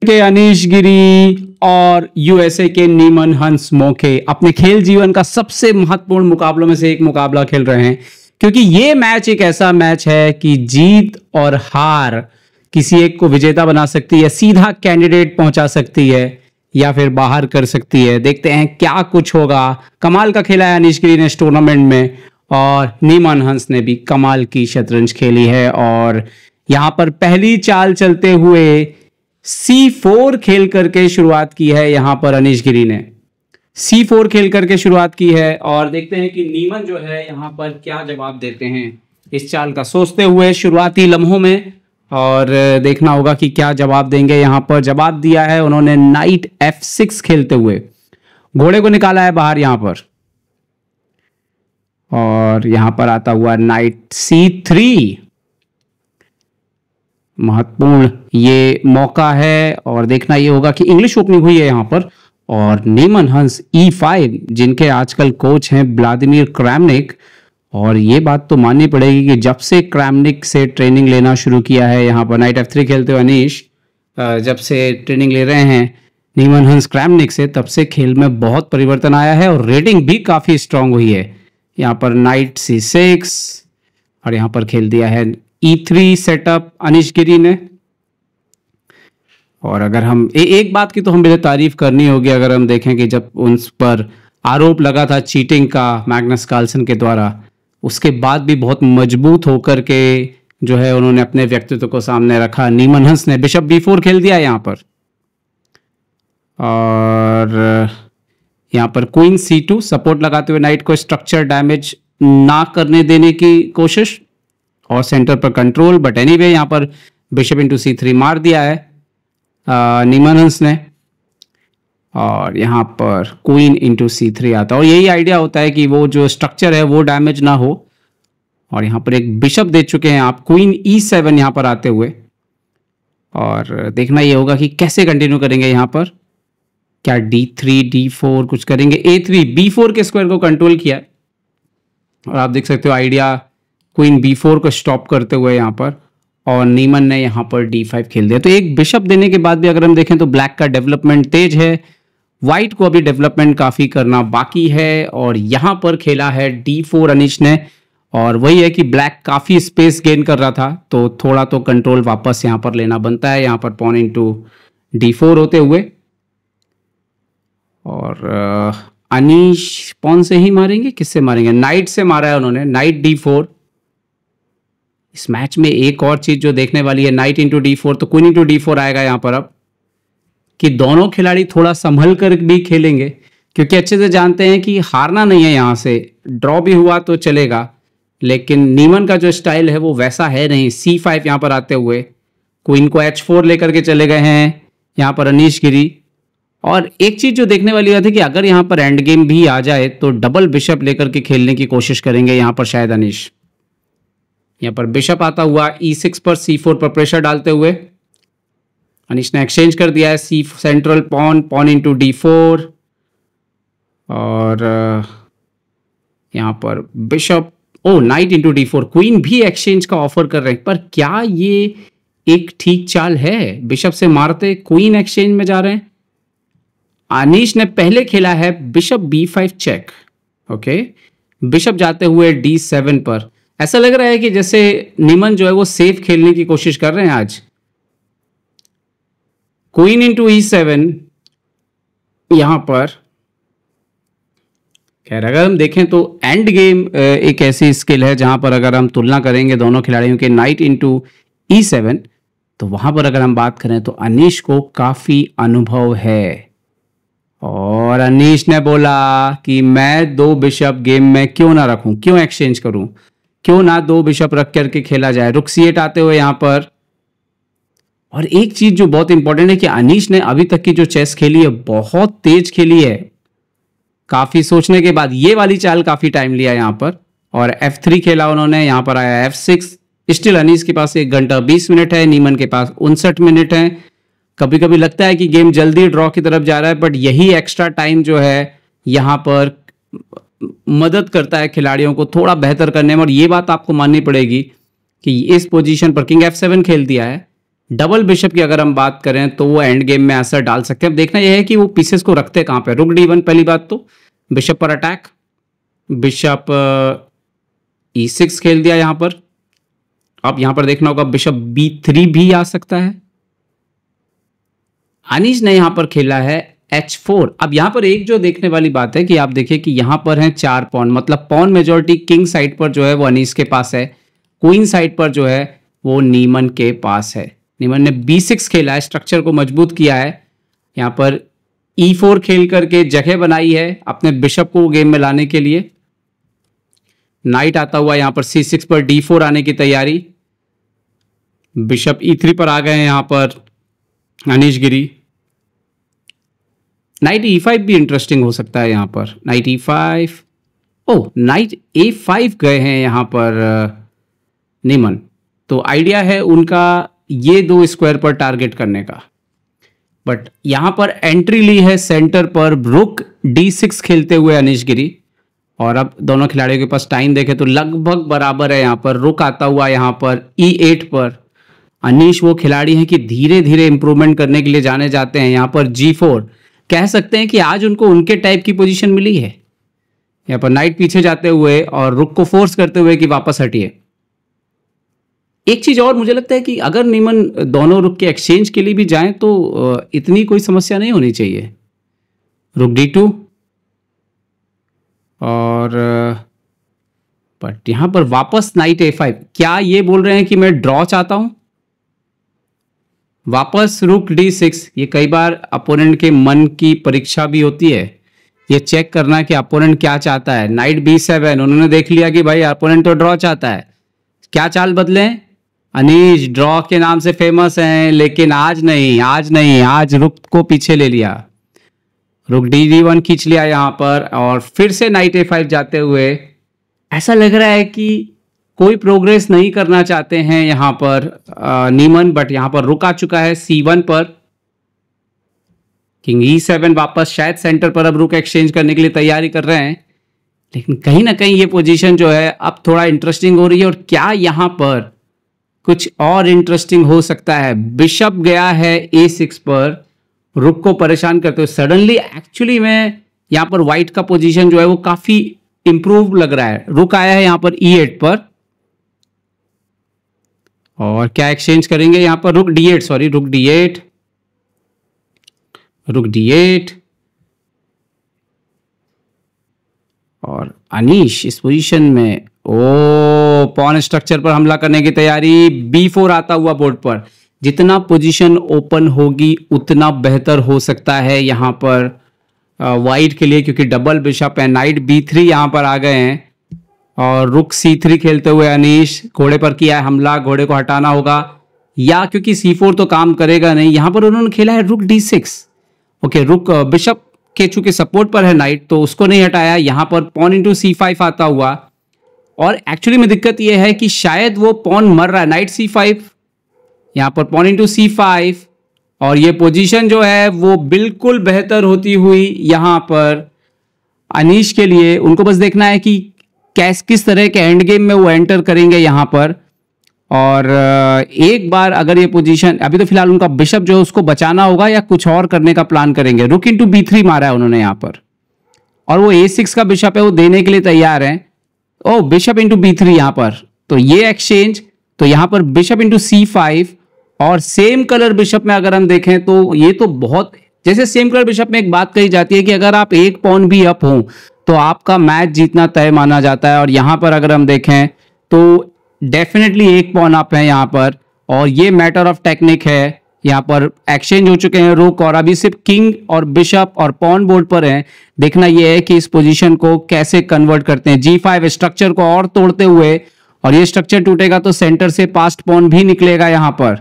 के अनीश गिरी और यूएसए के नीमन हंस मोखे अपने खेल जीवन का सबसे महत्वपूर्ण मुकाबलों में से एक मुकाबला खेल रहे हैं, क्योंकि ये मैच एक ऐसा मैच है कि जीत और हार किसी एक को विजेता बना सकती है, सीधा कैंडिडेट पहुंचा सकती है या फिर बाहर कर सकती है। देखते हैं क्या कुछ होगा। कमाल का खेला है अनीश गिरी ने इस टूर्नामेंट में और नीमन हंस ने भी कमाल की शतरंज खेली है। और यहां पर पहली चाल चलते हुए C4 खेल करके शुरुआत की है। यहां पर अनीश गिरी ने C4 खेल करके शुरुआत की है और देखते हैं कि नीमन जो है यहां पर क्या जवाब देते हैं इस चाल का सोचते हुए शुरुआती लम्हों में। और देखना होगा कि क्या जवाब देंगे। यहां पर जवाब दिया है उन्होंने नाइट F6 खेलते हुए, घोड़े को निकाला है बाहर यहां पर। और यहां पर आता हुआ नाइट C3, महत्वपूर्ण ये मौका है। और देखना ये होगा कि इंग्लिश ओपनिंग हुई है यहां पर। और नीमन हंस E5, जिनके आजकल कोच हैं व्लादिमीर क्रैमनिक, और ये बात तो माननी पड़ेगी कि जब से क्रैमनिक से ट्रेनिंग लेना शुरू किया है यहां पर नाइट F3 खेलते हुए अनीश, जब से ट्रेनिंग ले रहे हैं नीमन हंस क्रैमनिक से, तब से खेल में बहुत परिवर्तन आया है और रेटिंग भी काफी स्ट्रांग हुई है। यहां पर नाइट C6 और यहां पर खेल दिया है E3 सेटअप अनीश गिरी ने। और अगर हम एक बात की तो हम मुझे तारीफ करनी होगी, अगर हम देखें कि जब उन पर आरोप लगा था चीटिंग का मैग्नस कार्लसन के द्वारा, उसके बाद भी बहुत मजबूत होकर के जो है उन्होंने अपने व्यक्तित्व को सामने रखा। नीमन हंस ने बिशप B4 खेल दिया यहां पर और यहां पर क्वीन C2 सपोर्ट लगाते हुए नाइट को स्ट्रक्चर डैमेज ना करने देने की कोशिश और सेंटर पर कंट्रोल। बट एनीवे यहां पर बिशप इंटू C3 मार दिया है नीमन हंस ने। और यहां पर क्वीन इंटू C3 आता है और यही आइडिया होता है कि वो जो स्ट्रक्चर है वो डैमेज ना हो। और यहां पर एक बिशप दे चुके हैं आप, क्वीन E7 यहां पर आते हुए। और देखना ये होगा कि कैसे कंटिन्यू करेंगे यहां पर, क्या D3 D4 कुछ करेंगे। A3 B4 के स्क्वायर को कंट्रोल किया है और आप देख सकते हो आइडिया क्वीन B4 को स्टॉप करते हुए यहां पर। और नीमन ने यहां पर D5 खेल दिया। तो एक बिशप देने के बाद भी अगर हम देखें तो ब्लैक का डेवलपमेंट तेज है, व्हाइट को अभी डेवलपमेंट काफी करना बाकी है। और यहां पर खेला है D4 अनीश ने, और वही है कि ब्लैक काफी स्पेस गेन कर रहा था तो थोड़ा तो कंट्रोल वापस यहां पर लेना बनता है। यहां पर पॉन इंटू D4 होते हुए और अनीश पॉन से ही मारेंगे, किससे मारेंगे, नाइट से मारा है उन्होंने, नाइट D4। इस मैच में एक और चीज जो देखने वाली है, नाइट इंटू D4 तो क्वीन इंटू D4 आएगा यहां पर अब, कि दोनों खिलाड़ी थोड़ा संभल कर भी खेलेंगे क्योंकि अच्छे से जानते हैं कि हारना नहीं है। यहां से ड्रॉ भी हुआ तो चलेगा, लेकिन नीमन का जो स्टाइल है वो वैसा है नहीं। C5 यहां पर आते हुए क्वीन को H4 लेकर के चले गए हैं यहां पर अनीश गिरी। और एक चीज जो देखने वाली बात है कि अगर यहां पर एंड गेम भी आ जाए तो डबल बिशप लेकर के खेलने की कोशिश करेंगे यहां पर शायद अनीश। यहां पर बिशप आता हुआ E6 पर C4 पर प्रेशर डालते हुए अनीश ने एक्सचेंज कर दिया है C central pawn, pawn into D4। और यहां पर bishop knight into D4, queen भी एक्सचेंज का ऑफर कर रहे हैं। पर क्या ये एक ठीक चाल है? बिशप से मारते क्वीन एक्सचेंज में जा रहे हैं। अनीश ने पहले खेला है bishop B5 check, okay, bishop जाते हुए D7 पर। ऐसा लग रहा है कि जैसे नीमन जो है वो सेफ खेलने की कोशिश कर रहे हैं आज। क्वीन इंटू E7 यहां पर। खैर अगर हम देखें तो एंड गेम एक ऐसी स्किल है जहां पर अगर हम तुलना करेंगे दोनों खिलाड़ियों के नाइट इंटू E7, तो वहां पर अगर हम बात करें तो अनीश को काफी अनुभव है। और अनीश ने बोला कि मैं 2 बिशप गेम में क्यों ना रखूं, क्यों एक्सचेंज करूं, क्यों ना 2 बिशप रख करके खेला जाए। रुक C8 आते हुए यहां पर। और एक चीज जो बहुत इंपॉर्टेंट है कि अनीश ने अभी तक की जो चेस खेली है बहुत तेज खेली है, काफी सोचने के बाद। ये वाली चाल काफी टाइम लिया यहां पर। और F3 खेला उन्होंने, यहां पर आया F6। स्टिल अनीश के पास 1 घंटा 20 मिनट है, नीमन के पास 59 मिनट है। कभी कभी लगता है कि गेम जल्दी ड्रॉ की तरफ जा रहा है, बट यही एक्स्ट्रा टाइम जो है यहां पर मदद करता है खिलाड़ियों को थोड़ा बेहतर करने में। और ये बात आपको माननी पड़ेगी कि इस पोजीशन पर किंग F7 खेल दिया है डबल बिशप की अगर हम बात करें तो वो एंड गेम में असर डाल सकते हैं। अब देखना यह है कि वो पीसेस को रखते कहाँ पे। रुक D1 पहली बात तो, बिशप पर अटैक, बिशप E6 खेल दिया यहाँ पर। अब यहाँ पर देखना होगा बिशप B3 भी आ सकता है। अनीश ने यहाँ पर खेला है H4। अब यहाँ पर एक जो देखने वाली बात है कि आप देखिए कि यहाँ पर हैं 4 पॉन, मतलब पॉन मेजोरिटी किंग साइड पर जो है वो अनीश के पास है, क्वीन साइड पर जो है वो नीमन के पास है। नीमन ने B6 खेला है, स्ट्रक्चर को मजबूत किया है। यहाँ पर E4 खेल करके जगह बनाई है अपने बिशप को गेम में लाने के लिए। नाइट आता हुआ यहाँ पर C6 पर D4 आने की तैयारी। बिशप E3 पर आ गए हैं यहाँ पर अनीश गिरी। नाइट E5 भी इंटरेस्टिंग हो सकता है यहाँ पर। नाइट E5, ओह नाइट A5 गए हैं यहाँ पर नीमन। तो आइडिया है उनका ये 2 स्क्वायर पर टारगेट करने का, बट यहाँ पर एंट्री ली है सेंटर पर रुक D6 खेलते हुए अनीश गिरी। और अब दोनों खिलाड़ियों के पास टाइम देखें तो लगभग बराबर है। यहाँ पर रुक आता हुआ यहाँ पर E8 पर। अनीश वो खिलाड़ी हैं कि धीरे धीरे इंप्रूवमेंट करने के लिए जाने जाते हैं। यहाँ पर G4 कह सकते हैं कि आज उनको उनके टाइप की पोजीशन मिली है। यहाँ पर नाइट पीछे जाते हुए और रुक को फोर्स करते हुए कि वापस हटिए। एक चीज और मुझे लगता है कि अगर नीमन दोनों रुक के एक्सचेंज के लिए भी जाएं तो इतनी कोई समस्या नहीं होनी चाहिए। रुक D2 और बट यहां पर वापस नाइट A5। क्या ये बोल रहे हैं कि मैं ड्रॉ चाहता हूं? वापस रुक D6। ये कई बार अपोनेंट के मन की परीक्षा भी होती है, ये चेक करना कि अपोनेंट क्या चाहता है। नाइट B7, उन्होंने देख लिया कि भाई अपोनेंट तो ड्रॉ चाहता है, क्या चाल बदलें? अनीश ड्रॉ के नाम से फेमस हैं, लेकिन आज नहीं, आज रुक को पीछे ले लिया। रुक D1 खींच लिया यहां पर और फिर से नाइट A5 जाते हुए ऐसा लग रहा है कि कोई प्रोग्रेस नहीं करना चाहते हैं यहां पर नीमन। बट यहां पर रुक आ चुका है C1 पर। किंग E7 वापस शायद सेंटर पर अब रुक एक्सचेंज करने के लिए तैयारी कर रहे हैं, लेकिन कहीं ना कहीं ये पोजीशन जो है अब थोड़ा इंटरेस्टिंग हो रही है। और क्या यहां पर कुछ और इंटरेस्टिंग हो सकता है? बिशप गया है A6 पर रुक को परेशान करते हुए। सडनली एक्चुअली में यहां पर व्हाइट का पोजीशन जो है वो काफी इंप्रूव लग रहा है। रुक आया है यहां पर E8 पर और क्या एक्सचेंज करेंगे यहां पर? रुक D8, सॉरी रुक D8, रुक D8 और अनीश इस पोजीशन में पॉन स्ट्रक्चर पर हमला करने की तैयारी। B4 आता हुआ बोर्ड पर। जितना पोजीशन ओपन होगी उतना बेहतर हो सकता है यहां पर वाइट के लिए, क्योंकि डबल बिशप है। नाइट B3 यहां पर आ गए हैं और रुक C3 खेलते हुए अनीश घोड़े पर किया है हमला। घोड़े को हटाना होगा या क्योंकि C4 तो काम करेगा नहीं। यहां पर उन्होंने खेला है रुक D6। ओके, रुक बिशप के चूंकि सपोर्ट पर है नाइट तो उसको नहीं हटाया। यहां पर पॉन इंटू C5 आता हुआ और एक्चुअली में दिक्कत यह है कि शायद वो पॉन मर रहा है। नाइट C5, यहां पर पॉन इंटू C5 और ये पोजीशन जो है वो बिल्कुल बेहतर होती हुई यहां पर अनीश के लिए। उनको बस देखना है कि किस तरह के एंड गेम में वो एंटर करेंगे यहां पर। और एक बार अगर ये पोजीशन, अभी तो फिलहाल उनका बिशप जो है उसको बचाना होगा या कुछ और करने का प्लान करेंगे। रुक इंटू B3 मारा है उन्होंने यहां पर और वो A6 का बिशप है वो देने के लिए तैयार है। ओ बिशप इंटू B3 यहां पर, तो ये एक्सचेंज। तो यहां पर बिशप इंटू C5 और सेम कलर बिशप में अगर हम देखें तो ये तो बहुत, जैसे सेम कलर बिशप में एक बात कही जाती है कि अगर आप एक पॉन भी अप हो तो आपका मैच जीतना तय माना जाता है। और यहां पर अगर हम देखें तो डेफिनेटली एक पॉन अप है यहां पर और ये मैटर ऑफ टेक्निक है। यहां पर एक्सचेंज हो चुके हैं रुक और अभी सिर्फ किंग और बिशप और पॉन बोर्ड पर हैं। देखना यह है कि इस पोजीशन को कैसे कन्वर्ट करते हैं। G5 स्ट्रक्चर को और तोड़ते हुए, और ये स्ट्रक्चर टूटेगा तो सेंटर से पास्ट पॉन भी निकलेगा यहां पर।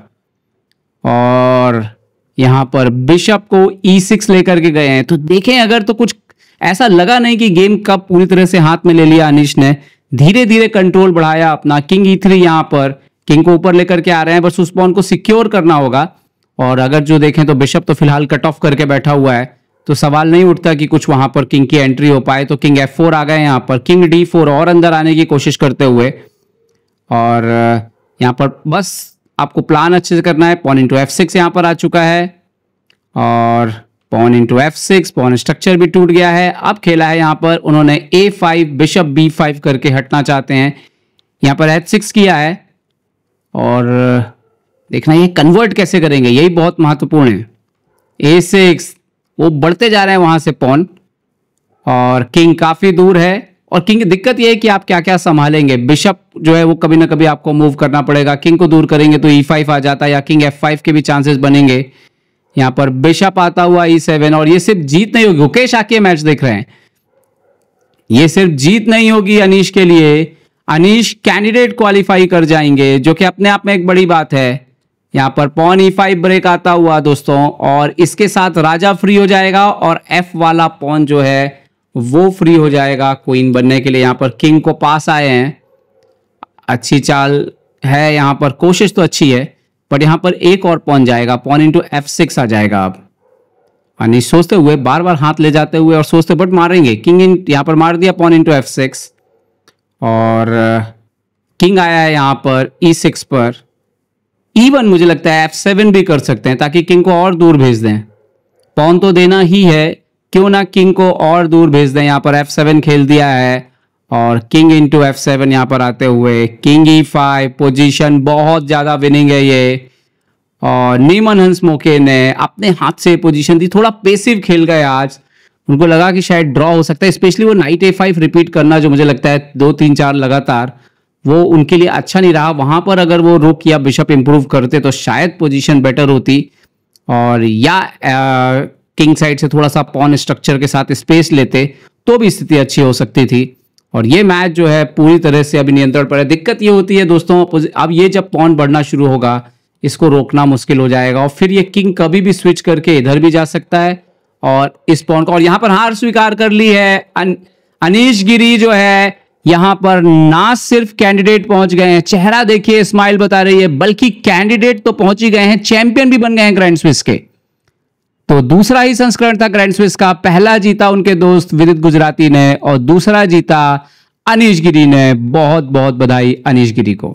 और यहां पर बिशप को E6 लेकर के गए हैं। तो देखें अगर तो कुछ ऐसा लगा नहीं कि गेम कब पूरी तरह से हाथ में ले लिया अनीश ने। धीरे धीरे कंट्रोल बढ़ाया अपना। किंग E3 यहां पर किंग को ऊपर लेकर के आ रहे हैं, बस उस पॉन को सिक्योर करना होगा। और अगर जो देखें तो बिशप तो फिलहाल कट ऑफ करके बैठा हुआ है, तो सवाल नहीं उठता कि कुछ वहां पर किंग की एंट्री हो पाए। तो किंग F4 आ गए यहां पर। किंग D4 और अंदर आने की कोशिश करते हुए और यहां पर बस आपको प्लान अच्छे से करना है। पॉन इंटू F6 यहाँ पर आ चुका है और pawn into F6, pawn structure भी टूट गया है। अब खेला है यहाँ पर उन्होंने A5 बिशप B5 करके हटना चाहते हैं। यहाँ पर H6 किया है और देखना ये कन्वर्ट कैसे करेंगे, यही बहुत महत्वपूर्ण है। A6, वो बढ़ते जा रहे हैं वहां से पॉन, और किंग काफी दूर है। और किंग की दिक्कत ये है कि आप क्या क्या संभालेंगे। बिशप जो है वो कभी ना कभी आपको मूव करना पड़ेगा। किंग को दूर करेंगे तो E5 आ जाता है या किंग F5 के भी चांसेस बनेंगे। यहाँ पर बिशप आता हुआ E7, और ये सिर्फ जीत नहीं होगी। मुकेश आके मैच देख रहे हैं, ये सिर्फ जीत नहीं होगी अनीश के लिए। अनीश कैंडिडेट क्वालिफाई कर जाएंगे, जो कि अपने आप में एक बड़ी बात है। यहाँ पर पॉन E5 ब्रेक आता हुआ दोस्तों, और इसके साथ राजा फ्री हो जाएगा और F वाला पॉन जो है वो फ्री हो जाएगा क्वीन बनने के लिए। यहाँ पर किंग को पास आए हैं, अच्छी चाल है यहाँ पर, कोशिश तो अच्छी है, बट यहाँ पर एक और पॉन जाएगा, पॉन इंटू F6 आ जाएगा। अब अनीश सोचते हुए, बार बार हाथ ले जाते हुए और सोचते, बट मारेंगे। किंग यहाँ पर मार दिया पॉन इंटू F6, और किंग आया है यहाँ पर E6 पर। E1 मुझे लगता है F7 भी कर सकते हैं ताकि किंग को और दूर भेज दें। पॉन तो देना ही है, क्यों ना किंग को और दूर भेज दें। यहाँ पर F7 खेल दिया है और किंग इंटू F7 यहाँ पर आते हुए किंग E5। पोजीशन बहुत ज्यादा विनिंग है ये, और नीमन हंस मोके ने अपने हाथ से पोजीशन दी। थोड़ा पेसिव खेल गए आज, उनको लगा कि शायद ड्रॉ हो सकता है। स्पेशली वो नाइट A5 रिपीट करना, जो मुझे लगता है 2-3-4 लगातार, वो उनके लिए अच्छा नहीं रहा। वहां पर अगर वो रुक या बिशप इंप्रूव करते तो शायद पोजीशन बेटर होती, और या किंग साइड से थोड़ा सा पॉन स्ट्रक्चर के साथ स्पेस लेते तो भी स्थिति अच्छी हो सकती थी। और ये मैच जो है पूरी तरह से अभी नियंत्रण पर है। दिक्कत ये होती है दोस्तों, अब ये जब पॉन बढ़ना शुरू होगा, इसको रोकना मुश्किल हो जाएगा, और फिर ये किंग कभी भी स्विच करके इधर भी जा सकता है और इस पॉन को। और यहाँ पर हार स्वीकार कर ली है अनीश गिरी जो है। यहाँ पर ना सिर्फ कैंडिडेट पहुंच गए हैं, चेहरा देखिए, स्माइल बता रही है, बल्कि कैंडिडेट तो पहुंच ही गए हैं, चैंपियन भी बन गए हैं ग्रैंड स्विस के। तो दूसरा ही संस्करण था ग्रैंड स्विस का। पहला जीता उनके दोस्त विदित गुजराती ने और दूसरा जीता अनीश गिरी ने। बहुत बहुत बधाई अनीश गिरी को।